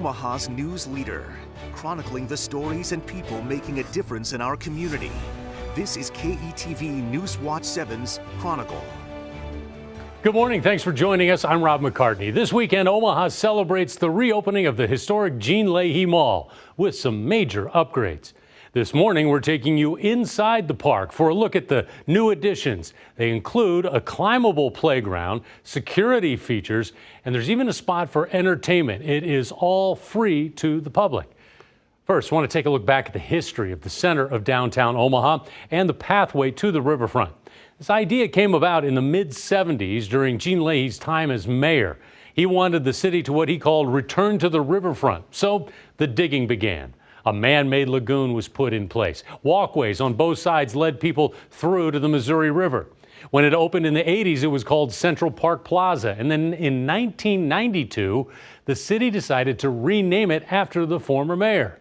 Omaha's news leader, chronicling the stories and people making a difference in our community. This is KETV News Watch 7's Chronicle. Good morning. Thanks for joining us. I'm Rob McCartney. This weekend, Omaha celebrates the reopening of the historic Gene Leahy Mall with some major upgrades. This morning, we're taking you inside the park for a look at the new additions. They include a climbable playground, security features, and there's even a spot for entertainment. It is all free to the public. First, I want to take a look back at the history of the center of downtown Omaha and the pathway to the riverfront. This idea came about in the mid-'70s during Gene Leahy's time as mayor. He wanted the city to what he called return to the riverfront, so the digging began. A man-made lagoon was put in place. Walkways on both sides led people through to the Missouri River. When it opened in the 80s, it was called Central Park Plaza. And then in 1992, the city decided to rename it after the former mayor.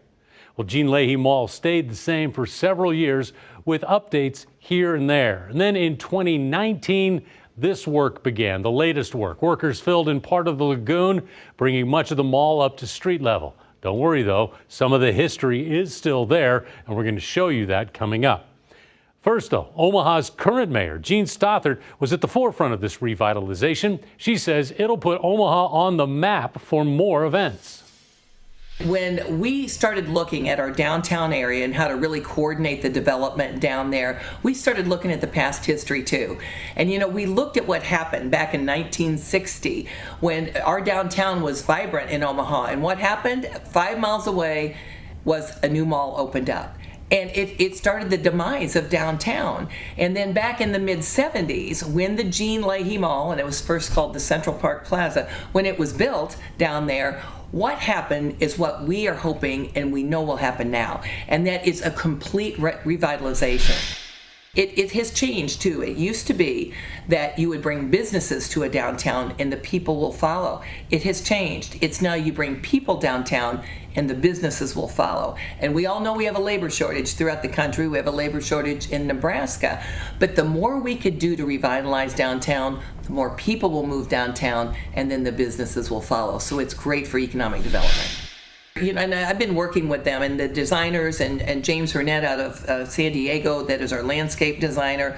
Well, Gene Leahy Mall stayed the same for several years with updates here and there. And then in 2019, this work began, the latest work. Workers filled in part of the lagoon, bringing much of the mall up to street level. Don't worry, though, some of the history is still there, and we're going to show you that coming up. First, though, Omaha's current mayor, Jean Stothert, was at the forefront of this revitalization. She says it'll put Omaha on the map for more events. When we started looking at our downtown area and how to really coordinate the development down there, we started looking at the past history too. And you know, we looked at what happened back in 1960 when our downtown was vibrant in Omaha. And what happened? 5 miles away was a new mall opened up. And it started the demise of downtown. And then back in the mid-'70s, when the Gene Leahy Mall, and it was first called the Central Park Plaza, when it was built down there, what happened is what we are hoping and we know will happen now. And that is a complete revitalization. It has changed too. It used to be that you would bring businesses to a downtown and the people will follow. It has changed. It's now you bring people downtown and the businesses will follow. And we all know we have a labor shortage throughout the country. We have a labor shortage in Nebraska. But the more we could do to revitalize downtown, the more people will move downtown and then the businesses will follow. So it's great for economic development. You know, and I've been working with them and the designers and James Burnett out of San Diego, that is our landscape designer,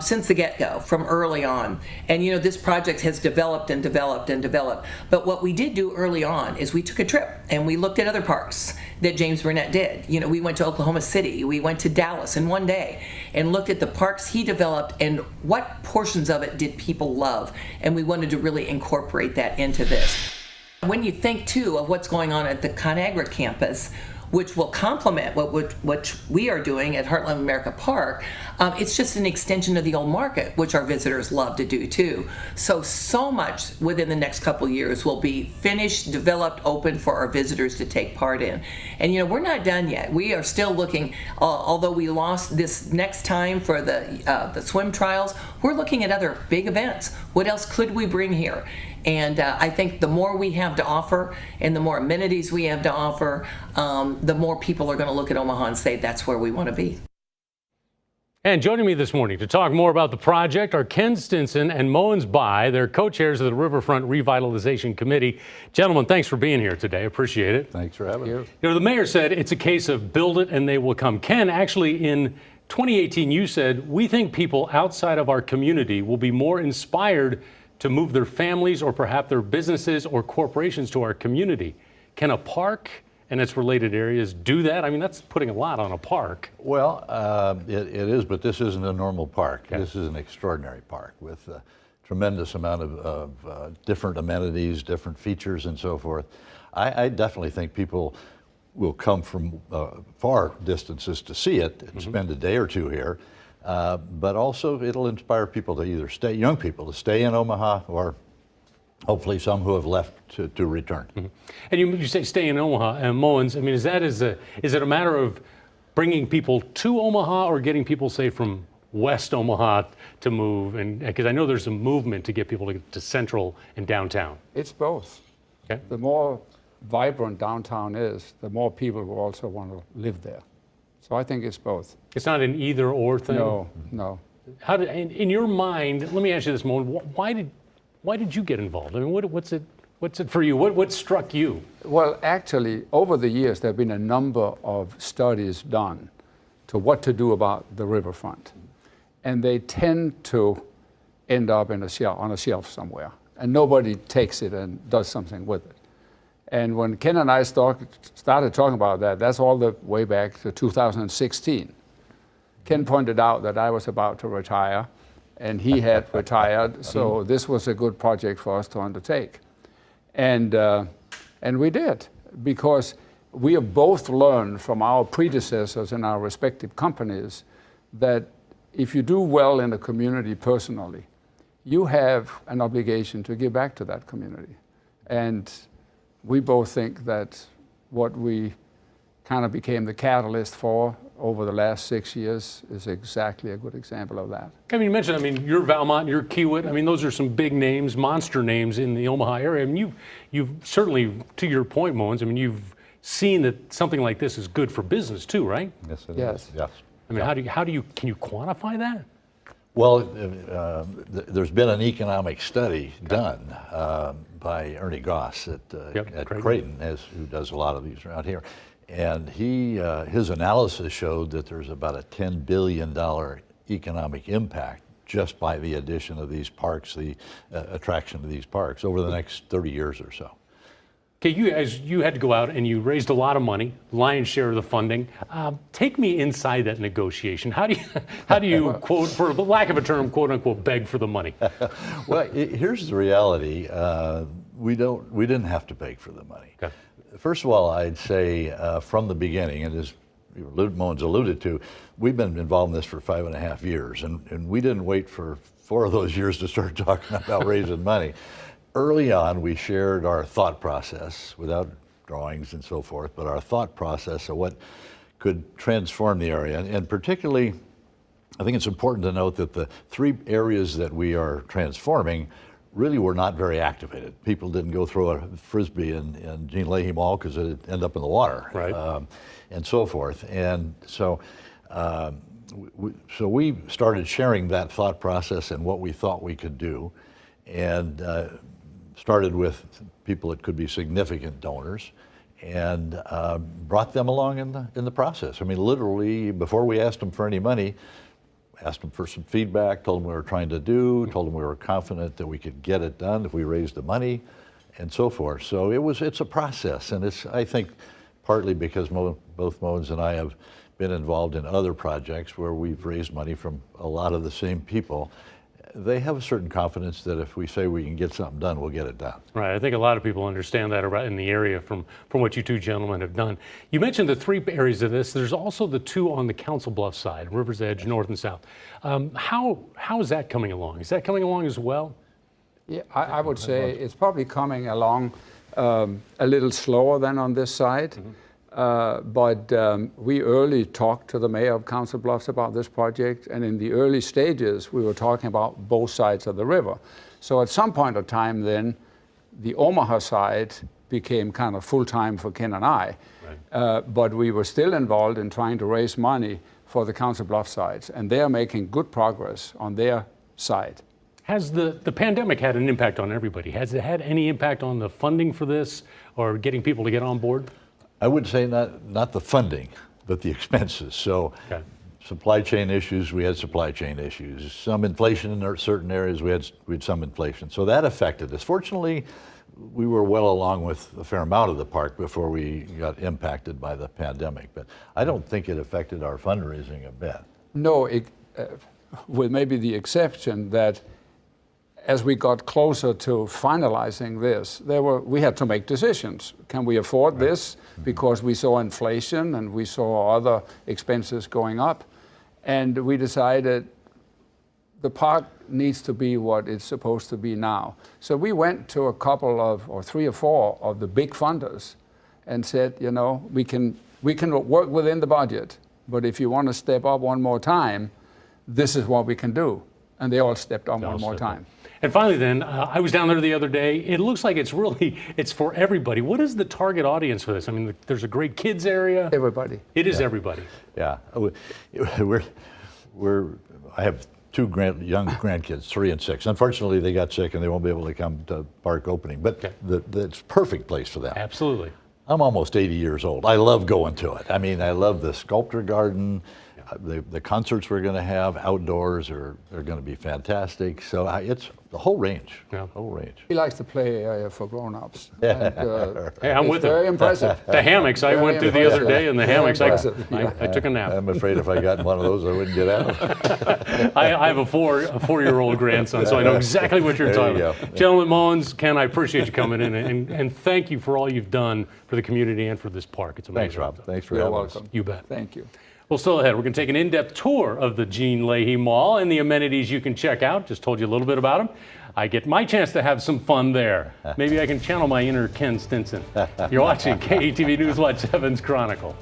since the get-go, from early on. And you know, this project has developed and developed and developed. But what we did do early on is we took a trip and we looked at other parks that James Burnett did. You know, we went to Oklahoma City, we went to Dallas in one day and looked at the parks he developed and what portions of it did people love. And we wanted to really incorporate that into this. When you think, too, of what's going on at the ConAgra campus, which will complement what we are doing at Heartland America Park, it's just an extension of the old market, which our visitors love to do, too. So much within the next couple of years will be finished, developed, open for our visitors to take part in. And, you know, we're not done yet. We are still looking, although we lost this next time for the swim trials, we're looking at other big events. What else could we bring here? And I think the more we have to offer and the more amenities we have to offer, the more people are going to look at Omaha and say that's where we want to be. And joining me this morning to talk more about the project are Ken Stinson and Moens Bai. They're co-chairs of the Riverfront Revitalization Committee. Gentlemen, thanks for being here today. Appreciate it. Thanks for having me. You know, the mayor said it's a case of build it and they will come. Ken, actually in 2018, you said, we think people outside of our community will be more inspired to move their families or perhaps their businesses or corporations to our community. Can a park and its related areas do that? I mean, that's putting a lot on a park. Well, it is, but this isn't a normal park. Okay. This is an extraordinary park with a tremendous amount of different amenities, different features, and so forth. I definitely think people will come from far distances to see it and spend a day or two here. But also it'll inspire people to either stay, young people to stay in Omaha, or hopefully some who have left to return. And you say stay in Omaha and Moens. I mean, is it a matter of bringing people to Omaha or getting people, say, from West Omaha to move? And because I know there's a movement to get people to Central and downtown. It's both. Okay. The more vibrant downtown is, the more people will also want to live there. So I think it's both. It's not an either or thing? No. How did, in your mind, let me ask you this, Moen, why did you get involved? I mean, What's it for you? What struck you? Well, actually, over the years, there have been a number of studies done to what to do about the riverfront. And they tend to end up in on a shelf somewhere. And nobody takes it and does something with it. And when Ken and I started talking about that, that's all the way back to 2016. Ken pointed out that I was about to retire, and he had retired, so this was a good project for us to undertake. And we did, because we have both learned from our predecessors in our respective companies that if you do well in a community personally, you have an obligation to give back to that community. And we both think that what we kind of became the catalyst for over the last 6 years is exactly a good example of that. I mean, you mentioned, you're Valmont, you're Kiewit. I mean, those are some big names, monster names in the Omaha area. I mean, you've certainly, to your point, Moens, I mean, you've seen that something like this is good for business too, right? Yes, it Yes. is. Yes. I mean, can you quantify that? Well, there's been an economic study done by Ernie Goss at Creighton, who does a lot of these around here. And his analysis showed that there's about a $10 billion economic impact just by the addition of these parks, the attraction of these parks over the next 30 years or so. Okay, you had to go out and you raised a lot of money, lion's share of the funding. Take me inside that negotiation. How do you quote, for lack of a term, quote unquote, beg for the money? Well, here's the reality. We didn't have to beg for the money. Okay. First of all, I'd say from the beginning, and as Moens alluded to, we've been involved in this for 5.5 years, and we didn't wait for 4 of those years to start talking about raising money. Early on, we shared our thought process, without drawings and so forth, but our thought process of what could transform the area. And particularly, I think it's important to note that the 3 areas that we are transforming really were not very activated. People didn't go throw a Frisbee in Gene Leahy Mall because it'd end up in the water, right. And so forth. And so, we started sharing that thought process and what we thought we could do, and started with people that could be significant donors, and brought them along in the process. I mean, literally, before we asked them for any money, asked them for some feedback, told them what we were trying to do, told them we were confident that we could get it done if we raised the money, and so forth. So it's a process, and it's, I think, partly because both Moens and I have been involved in other projects where we've raised money from a lot of the same people. They have a certain confidence that if we say we can get something done, we'll get it done. Right. I think a lot of people understand that in the area from what you two gentlemen have done. You mentioned the 3 areas of this. There's also the 2 on the Council Bluffs side, River's Edge, north and south. How is that coming along? Is that coming along as well? Yeah, I would say it's probably coming along a little slower than on this side. Mm-hmm. But we early talked to the mayor of Council Bluffs about this project, and in the early stages we were talking about both sides of the river. So at some point of time then, the Omaha side became kind of full-time for Ken and I, right. But we were still involved in trying to raise money for the Council Bluffs sides, and they are making good progress on their side. Has the pandemic had an impact on everybody? Has it had any impact on the funding for this or getting people to get on board? I would say not the funding, but the expenses. So supply chain issues, we had supply chain issues. Some inflation in certain areas, we had some inflation. So that affected us. Fortunately, we were well along with a fair amount of the park before we got impacted by the pandemic. But I don't think it affected our fundraising a bit. No, with maybe the exception that as we got closer to finalizing this, we had to make decisions. Can we afford this? Because we saw inflation and we saw other expenses going up. And we decided the park needs to be what it's supposed to be now. So we went to a couple of, or 3 or 4 of the big funders and said, you know, we can work within the budget, but if you want to step up one more time, this is what we can do. And they all stepped up one more time. And finally then, I was down there the other day. It looks like it's for everybody. What is the target audience for this? I mean, there's a great kids area. Everybody. It is everybody. Yeah, I have two young grandkids, 3 and 6. Unfortunately, they got sick and they won't be able to come to park opening, but it's a perfect place for them. Absolutely. I'm almost 80 years old. I love going to it. I mean, I love the sculpture garden. The concerts we're going to have outdoors are going to be fantastic. So it's the whole range. Yeah. The whole range. He likes to play area for grown-ups. Hey, I'm with him. Very impressive. The hammocks, I went through the other day, and the hammocks, I took a nap. I'm afraid if I got in one of those, I wouldn't get out. I have a four-year-old grandson, so I know exactly what you're talking about. Gentlemen, Mullins, Ken, I appreciate you coming in, and thank you for all you've done for the community and for this park. It's amazing. Thanks, Rob. Thanks for You're having welcome. us. You bet. Thank you. Well, still ahead, we're going to take an in-depth tour of the Gene Leahy Mall and the amenities you can check out. Just told you a little bit about them. I get my chance to have some fun there. Maybe I can channel my inner Ken Stinson. You're watching KETV News Watch 7's Chronicle.